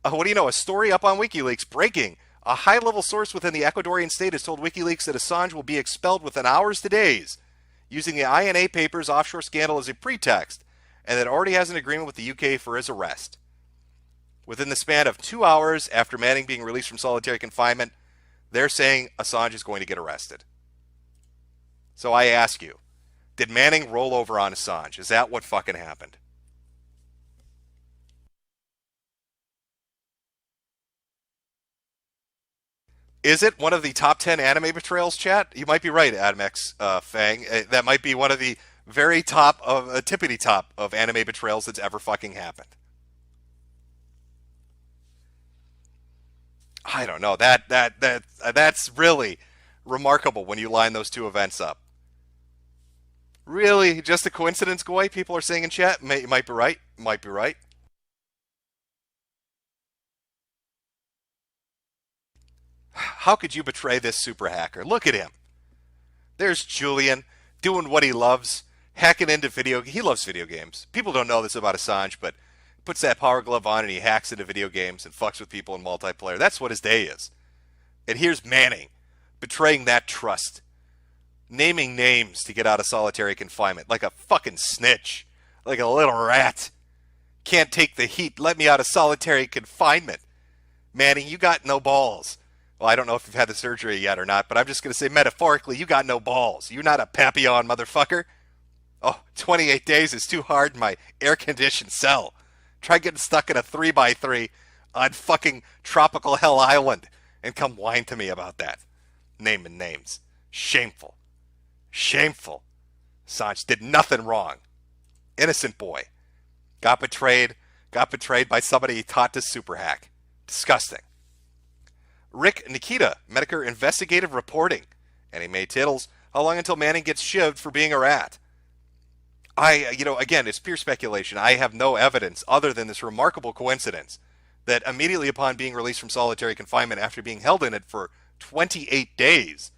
What do you know? A story up on WikiLeaks breaking. A high-level source within the Ecuadorian state has told WikiLeaks that Assange will be expelled within hours to days, using the INA Papers offshore scandal as a pretext, and that already has an agreement with the UK for his arrest. Within the span of 2 hours after Manning being released from solitary confinement, they're saying Assange is going to get arrested. So I ask you, did Manning roll over on Assange? Is that what fucking happened? Is it one of the top 10 anime betrayals, chat? You might be right, Admex Fang. That might be one of the very top of tippity top of anime betrayals that's ever fucking happened. I don't know. That's really remarkable when you line those two events up. Really, just a coincidence, Goy? People are saying in chat. You might be right. Might be right. How could you betray this super hacker? Look at him. There's Julian doing what he loves, hacking into video. He loves video games. People don't know this about Assange, but puts that power glove on and he hacks into video games and fucks with people in multiplayer. That's what his day is. And here's Manning betraying that trust, naming names to get out of solitary confinement like a fucking snitch, like a little rat. Can't take the heat. Let me out of solitary confinement. Manning, you got no balls. Well, I don't know if you've had the surgery yet or not, but I'm just going to say metaphorically, you got no balls. You're not a Papillon, motherfucker. Oh, 28 days is too hard in my air-conditioned cell. Try getting stuck in a 3x3 on fucking Tropical Hell Island and come whine to me about that. Naming names. Shameful. Shameful. Assange did nothing wrong. Innocent boy. Got betrayed by somebody he taught to super hack. Disgusting. Rick Nikita, Metokur investigative reporting. And he made tittles. How long until Manning gets shivved for being a rat? Again, it's pure speculation. I have no evidence other than this remarkable coincidence that immediately upon being released from solitary confinement after being held in it for 28 days,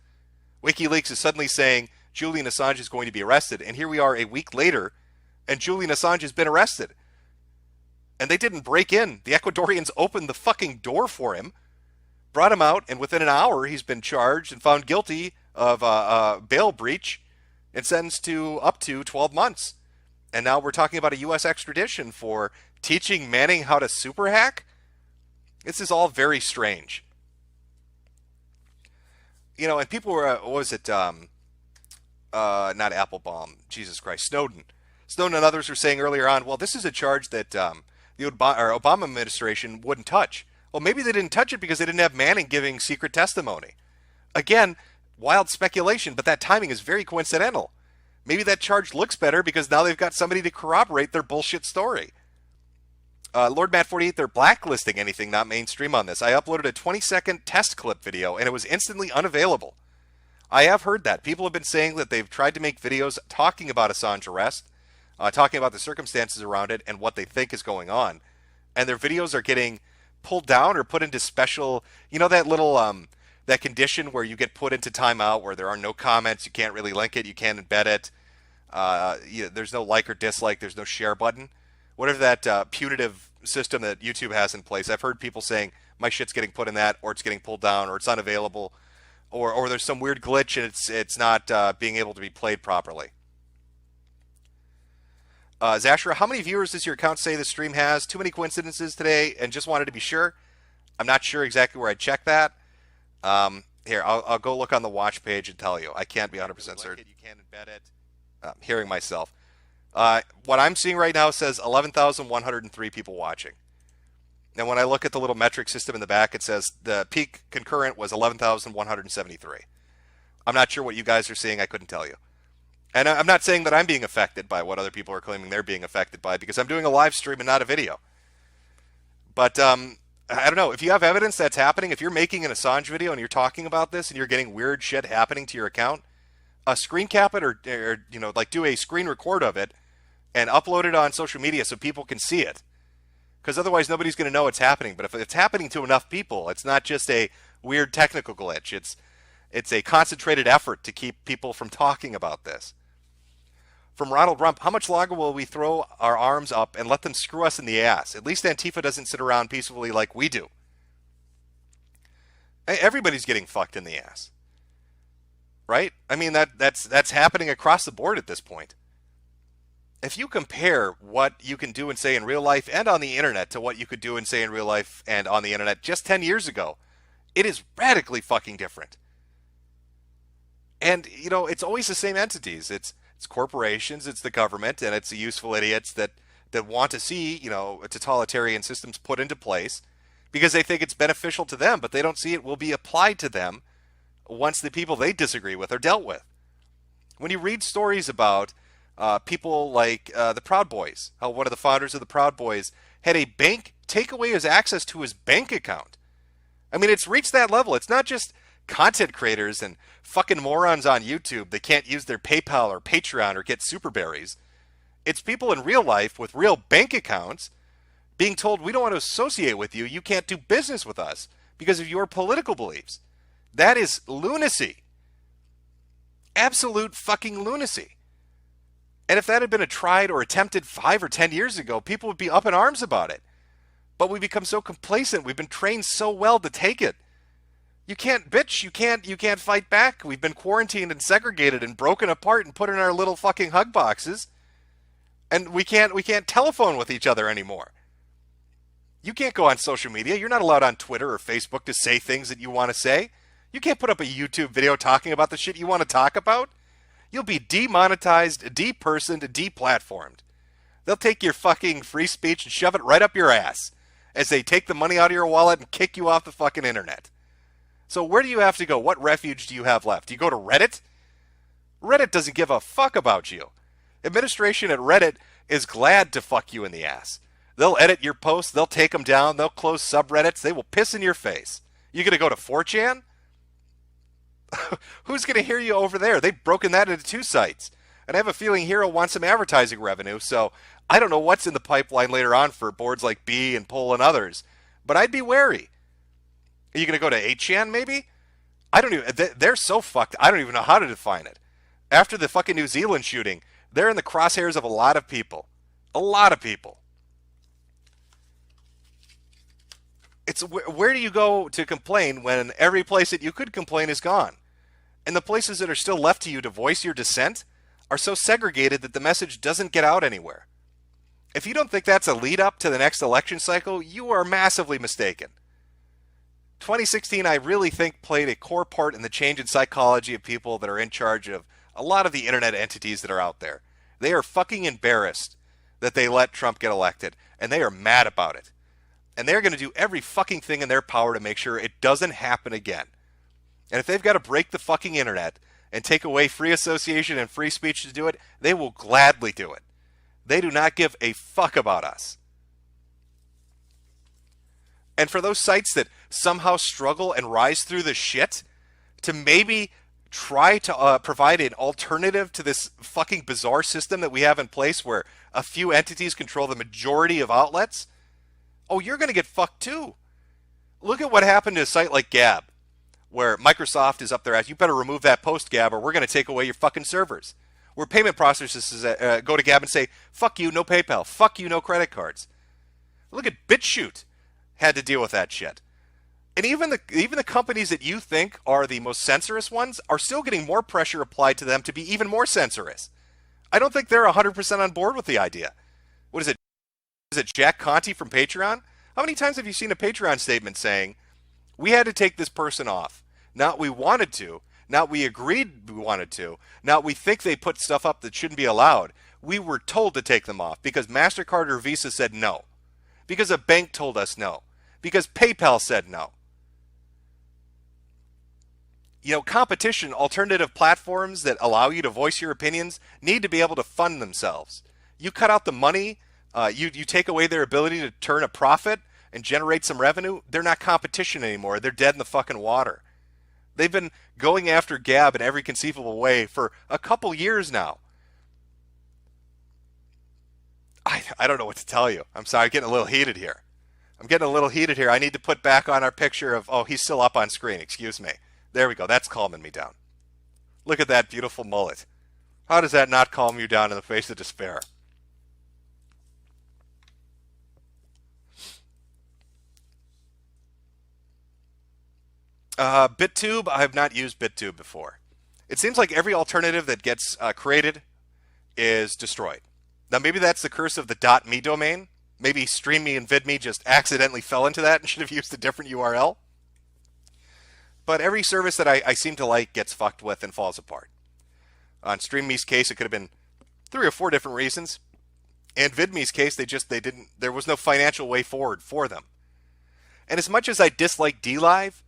WikiLeaks is suddenly saying Julian Assange is going to be arrested. And here we are a week later, and Julian Assange has been arrested. And they didn't break in. The Ecuadorians opened the fucking door for him, brought him out, and within an hour he's been charged and found guilty of bail breach and sentenced to up to 12 months. And now we're talking about a U.S. extradition for teaching Manning how to super hack? This is all very strange. And people were, what was it, not Applebaum, Jesus Christ, Snowden. Snowden and others were saying earlier on, well, this is a charge that the Obama administration wouldn't touch. Well, maybe they didn't touch it because they didn't have Manning giving secret testimony. Again, wild speculation, but that timing is very coincidental. Maybe that charge looks better because now they've got somebody to corroborate their bullshit story. Lord Matt 48, they're blacklisting anything not mainstream on this. I uploaded a 20-second test clip video, and it was instantly unavailable. I have heard that. People have been saying that they've tried to make videos talking about Assange arrest, talking about the circumstances around it and what they think is going on. And their videos are getting pulled down or put into special, that little, that condition where you get put into timeout where there are no comments, you can't really link it, you can't embed it. There's no like or dislike, there's no share button. Whatever that punitive system that YouTube has in place. I've heard people saying my shit's getting put in that, or it's getting pulled down, or it's unavailable, or there's some weird glitch and it's not being able to be played properly. Zashra, how many viewers does your account say the stream has? Too many coincidences today, and just wanted to be sure. I'm not sure exactly where I'd check that. Here, I'll go look on the watch page and tell you. I can't be 100% certain. You can't embed it. Hearing myself. What I'm seeing right now says 11,103 people watching. And when I look at the little metric system in the back, it says the peak concurrent was 11,173. I'm not sure what you guys are seeing. I couldn't tell you. And I'm not saying that I'm being affected by what other people are claiming they're being affected by, because I'm doing a live stream and not a video. But I don't know. If you have evidence that's happening, if you're making an Assange video and you're talking about this and you're getting weird shit happening to your account, screen cap it or like do a screen record of it and upload it on social media so people can see it. Because otherwise nobody's going to know it's happening. But if it's happening to enough people, it's not just a weird technical glitch. It's a concentrated effort to keep people from talking about this. From Ronald Rump, how much longer will we throw our arms up and let them screw us in the ass? At least Antifa doesn't sit around peacefully like we do. Everybody's getting fucked in the ass. Right? I mean, that's happening across the board at this point. If you compare what you can do and say in real life and on the internet to what you could do and say in real life and on the internet just 10 years ago, it is radically fucking different. And, it's always the same entities. It's corporations, it's the government, and it's the useful idiots that want to see, totalitarian systems put into place because they think it's beneficial to them, but they don't see it will be applied to them once the people they disagree with are dealt with. When you read stories about people like the Proud Boys, how one of the founders of the Proud Boys had a bank take away his access to his bank account. I mean, it's reached that level. It's not just content creators and fucking morons on YouTube that can't use their PayPal or Patreon or get super berries. It's people in real life with real bank accounts being told, we don't want to associate with you. You can't do business with us because of your political beliefs. That is lunacy. Absolute fucking lunacy. And if that had been tried or attempted 5 or 10 years ago, people would be up in arms about it. But we become so complacent. We've been trained so well to take it. You can't bitch. You can't fight back. We've been quarantined and segregated and broken apart and put in our little fucking hug boxes. And we can't telephone with each other anymore. You can't go on social media. You're not allowed on Twitter or Facebook to say things that you want to say. You can't put up a YouTube video talking about the shit you want to talk about. You'll be demonetized, depersoned, deplatformed. They'll take your fucking free speech and shove it right up your ass as they take the money out of your wallet and kick you off the fucking internet. So where do you have to go? What refuge do you have left? Do you go to Reddit? Reddit doesn't give a fuck about you. Administration at Reddit is glad to fuck you in the ass. They'll edit your posts. They'll take them down. They'll close subreddits. They will piss in your face. You going to go to 4chan? Who's going to hear you over there? They've broken that into 2 sites. And I have a feeling Hero wants some advertising revenue, so I don't know what's in the pipeline later on for boards like B and Poll and others. But I'd be wary. Are you going to go to 8chan maybe? I don't even, they're so fucked, I don't even know how to define it. After the fucking New Zealand shooting, they're in the crosshairs of a lot of people. A lot of people. It's where do you go to complain when every place that you could complain is gone? And the places that are still left to you to voice your dissent are so segregated that the message doesn't get out anywhere. If you don't think that's a lead up to the next election cycle, you are massively mistaken. 2016, I really think, played a core part in the change in psychology of people that are in charge of a lot of the internet entities that are out there. They are fucking embarrassed that they let Trump get elected, and they are mad about it. And they're going to do every fucking thing in their power to make sure it doesn't happen again. And if they've got to break the fucking internet and take away free association and free speech to do it, they will gladly do it. They do not give a fuck about us. And for those sites that somehow struggle and rise through the shit to maybe try to provide an alternative to this fucking bizarre system that we have in place where a few entities control the majority of outlets, oh, you're going to get fucked too. Look at what happened to a site like Gab, where Microsoft is up there as, you better remove that post, Gab, or we're going to take away your fucking servers. Where payment processors go to Gab and say, fuck you, no PayPal. Fuck you, no credit cards. Look at BitChute had to deal with that shit. And even the companies that you think are the most censorious ones are still getting more pressure applied to them to be even more censorious. I don't think they're 100% on board with the idea. What is it? Is it Jack Conte from Patreon? How many times have you seen a Patreon statement saying, we had to take this person off. Not we wanted to. Not we agreed we wanted to. Not we think they put stuff up that shouldn't be allowed. We were told to take them off because MasterCard or Visa said no. Because a bank told us no. Because PayPal said no. Competition, alternative platforms that allow you to voice your opinions need to be able to fund themselves. You cut out the money, you take away their ability to turn a profit and generate some revenue, they're not competition anymore. They're dead in the fucking water. They've been going after Gab in every conceivable way for a couple years now. I don't know what to tell you. I'm sorry, I'm getting a little heated here. I need to put back on our picture of, he's still up on screen. Excuse me. There we go. That's calming me down. Look at that beautiful mullet. How does that not calm you down in the face of despair? BitTube, I have not used BitTube before. It seems like every alternative that gets created is destroyed. Now, maybe that's the curse of the .me domain. Maybe StreamMe and VidMe just accidentally fell into that and should have used a different URL. But every service that I seem to like gets fucked with and falls apart. On StreamMe's case, it could have been 3 or 4 different reasons. In VidMe's case, there was no financial way forward for them. And as much as I dislike DLive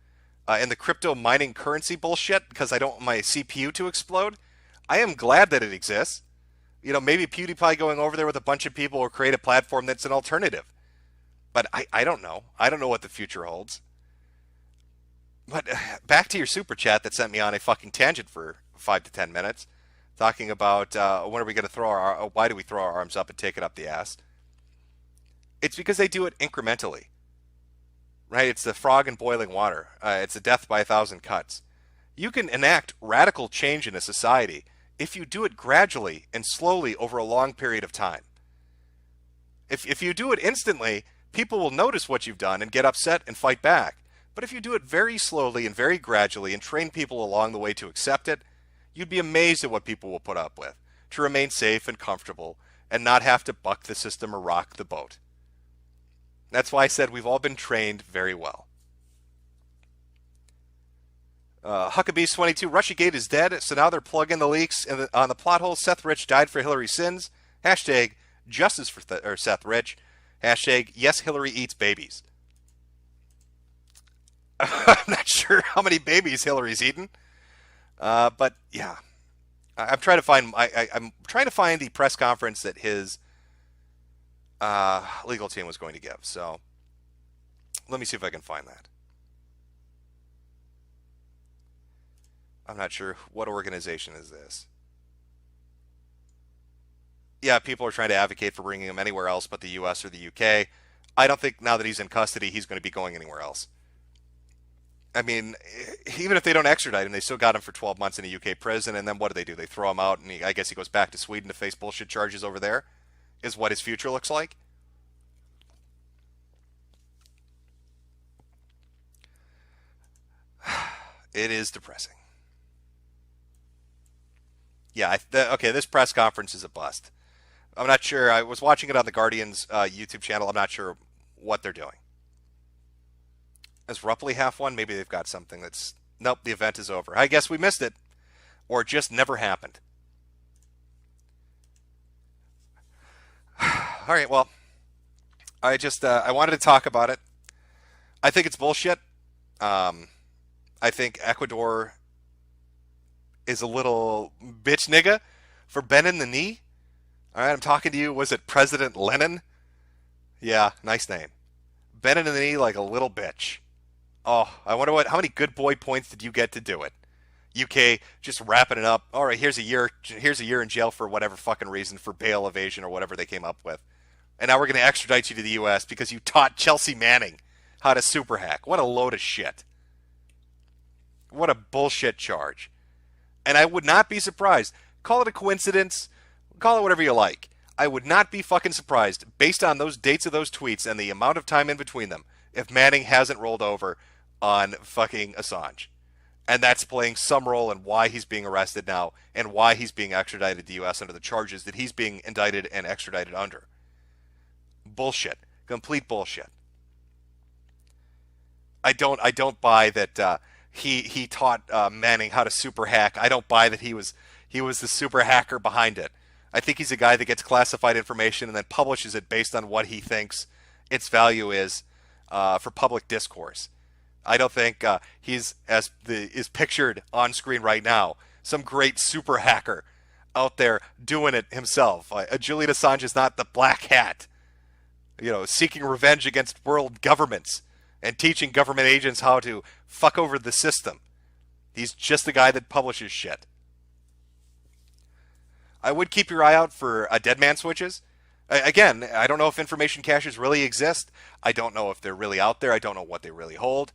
and the crypto mining currency bullshit because I don't want my CPU to explode, I am glad that it exists. Maybe PewDiePie going over there with a bunch of people will create a platform that's an alternative. But I don't know. I don't know what the future holds. But back to your super chat that sent me on a fucking tangent for 5 to 10 minutes, talking about when are we going to why do we throw our arms up and take it up the ass? It's because they do it incrementally, right? It's the frog in boiling water. It's a death by 1,000 cuts. You can enact radical change in a society if you do it gradually and slowly over a long period of time. If you do it instantly, people will notice what you've done and get upset and fight back. But if you do it very slowly and very gradually and train people along the way to accept it, you'd be amazed at what people will put up with to remain safe and comfortable and not have to buck the system or rock the boat. That's why I said we've all been trained very well. Huckabees22, Russiagate is dead, so now they're plugging the leaks on the plot hole. Seth Rich died for Hillary's sins. Hashtag justice for Seth Rich. Hashtag yes, Hillary eats babies. I'm not sure how many babies Hillary's eaten, but yeah, I'm trying to find. I'm trying to find the press conference that his legal team was going to give. So let me see if I can find that. I'm not sure what organization is this. Yeah, people are trying to advocate for bringing him anywhere else but the U.S. or the U.K. I don't think now that he's in custody, he's going to be going anywhere else. I mean, even if they don't extradite him, they still got him for 12 months in a UK prison, and then what do? They throw him out, and I guess he goes back to Sweden to face bullshit charges over there, is what his future looks like. It is depressing. Yeah, okay, this press conference is a bust. I'm not sure. I was watching it on the Guardian's YouTube channel. I'm not sure what they're doing. It's roughly half one. Maybe they've got something that's... Nope, the event is over. I guess we missed it. Or it just never happened. All right, well, I wanted to talk about it. I think it's bullshit. I think Ecuador is a little bitch nigga for bending the knee. All right, I'm talking to you. Was it President Lenin? Yeah, nice name. Bending the knee like a little bitch. Oh, I wonder how many good boy points did you get to do it? UK just wrapping it up. All right, here's a year in jail for whatever fucking reason, for bail evasion or whatever they came up with. And now we're going to extradite you to the US because you taught Chelsea Manning how to super hack. What a load of shit. What a bullshit charge. And I would not be surprised. Call it a coincidence. Call it whatever you like. I would not be fucking surprised, based on those dates of those tweets and the amount of time in between them, if Manning hasn't rolled over on fucking Assange. And that's playing some role in why he's being arrested now and why he's being extradited to the U.S. under the charges that he's being indicted and extradited under. Bullshit. Complete bullshit. I don't buy that he taught Manning how to super hack. I don't buy that he was the super hacker behind it. I think he's a guy that gets classified information and then publishes it based on what he thinks its value is for public discourse. I don't think he's, as is pictured on screen right now, some great super hacker out there doing it himself. Julian Assange is not the black hat, seeking revenge against world governments and teaching government agents how to fuck over the system. He's just a guy that publishes shit. I would keep your eye out for dead man switches. Again, I don't know if information caches really exist. I don't know if they're really out there. I don't know what they really hold.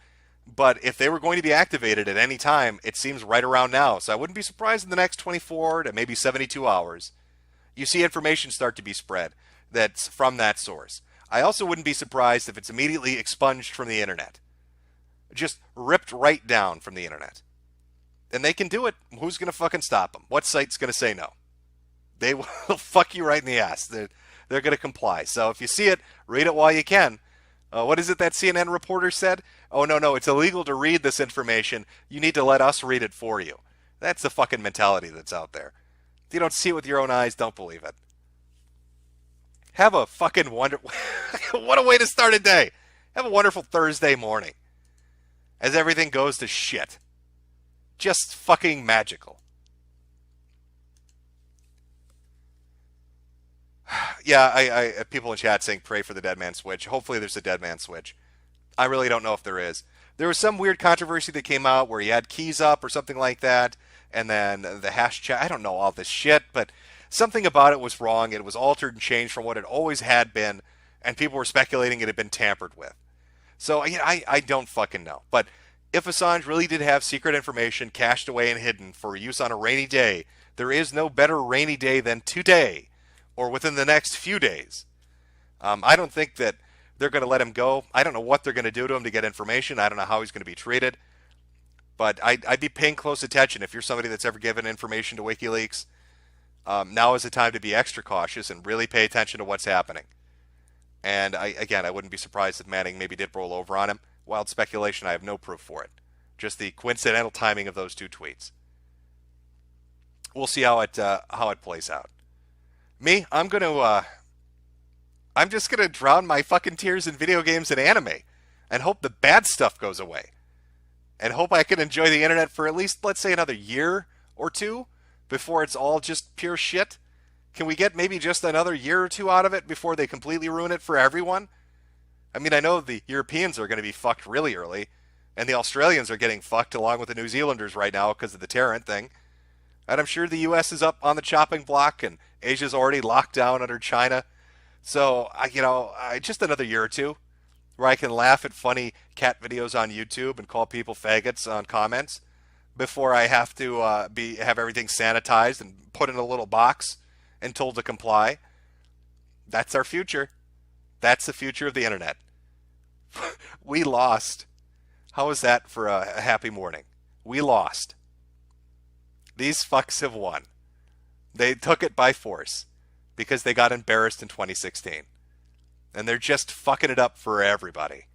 But if they were going to be activated at any time, it seems right around now. So I wouldn't be surprised in the next 24 to maybe 72 hours, you see information start to be spread that's from that source. I also wouldn't be surprised if it's immediately expunged from the internet. Just ripped right down from the internet. And they can do it. Who's going to fucking stop them? What site's going to say no? They will fuck you right in the ass. They're going to comply. So if you see it, read it while you can. What is it that CNN reporter said? Oh, no, it's illegal to read this information. You need to let us read it for you. That's the fucking mentality that's out there. If you don't see it with your own eyes, don't believe it. Have a fucking wonderful... What a way to start a day. Have a wonderful Thursday morning. As everything goes to shit. Just fucking magical. Yeah, I people in chat saying pray for the dead man switch. Hopefully there's a dead man switch. I really don't know if there is. There was some weird controversy that came out where he had keys up or something like that, and then the hash chat. I don't know all this shit, but something about it was wrong. It was altered and changed from what it always had been, and people were speculating it had been tampered with. So I don't fucking know. But if Assange really did have secret information cached away and hidden for use on a rainy day, there is no better rainy day than today, or within the next few days. I don't think that they're going to let him go. I don't know what they're going to do to him to get information. I don't know how he's going to be treated. But I'd be paying close attention if you're somebody that's ever given information to WikiLeaks. Now is the time to be extra cautious and really pay attention to what's happening. And I wouldn't be surprised if Manning maybe did roll over on him. Wild speculation, I have no proof for it. Just the coincidental timing of those two tweets. We'll see how it plays out. Me, I'm just gonna drown my fucking tears in video games and anime, and hope the bad stuff goes away, and hope I can enjoy the internet for at least, let's say, another year or two before it's all just pure shit. Can we get maybe just another year or two out of it before they completely ruin it for everyone? I mean, I know the Europeans are going to be fucked really early, and the Australians are getting fucked along with the New Zealanders right now because of the Tarrant thing. And I'm sure the U.S. is up on the chopping block, and Asia's already locked down under China. So, just another year or two where I can laugh at funny cat videos on YouTube and call people faggots on comments before I have to have everything sanitized and put in a little box and told to comply. That's our future. That's the future of the internet. We lost. How is that for a happy morning? We lost. These fucks have won. They took it by force because they got embarrassed in 2016. And they're just fucking it up for everybody.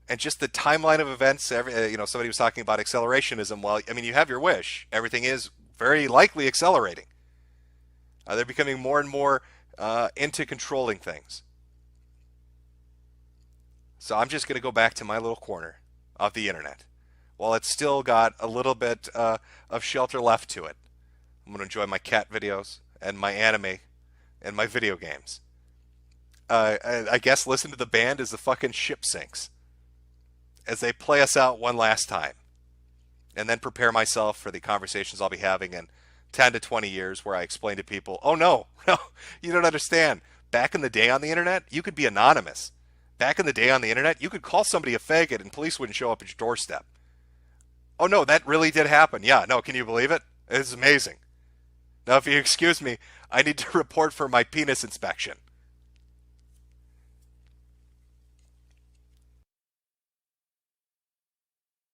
And just the timeline of events, somebody was talking about accelerationism. Well, I mean, you have your wish. Everything is very likely accelerating. They're becoming more and more into controlling things. So I'm just going to go back to my little corner of the internet. While it's still got a little bit of shelter left to it, I'm going to enjoy my cat videos and my anime and my video games. I guess listen to the band as the fucking ship sinks, as they play us out one last time, and then prepare myself for the conversations I'll be having in 10 to 20 years where I explain to people, oh no, you don't understand. Back in the day on the internet, you could be anonymous. Back in the day on the internet, you could call somebody a faggot and police wouldn't show up at your doorstep. Oh no, that really did happen. Yeah, no, can you believe it? It's amazing. Now, if you excuse me, I need to report for my penis inspection.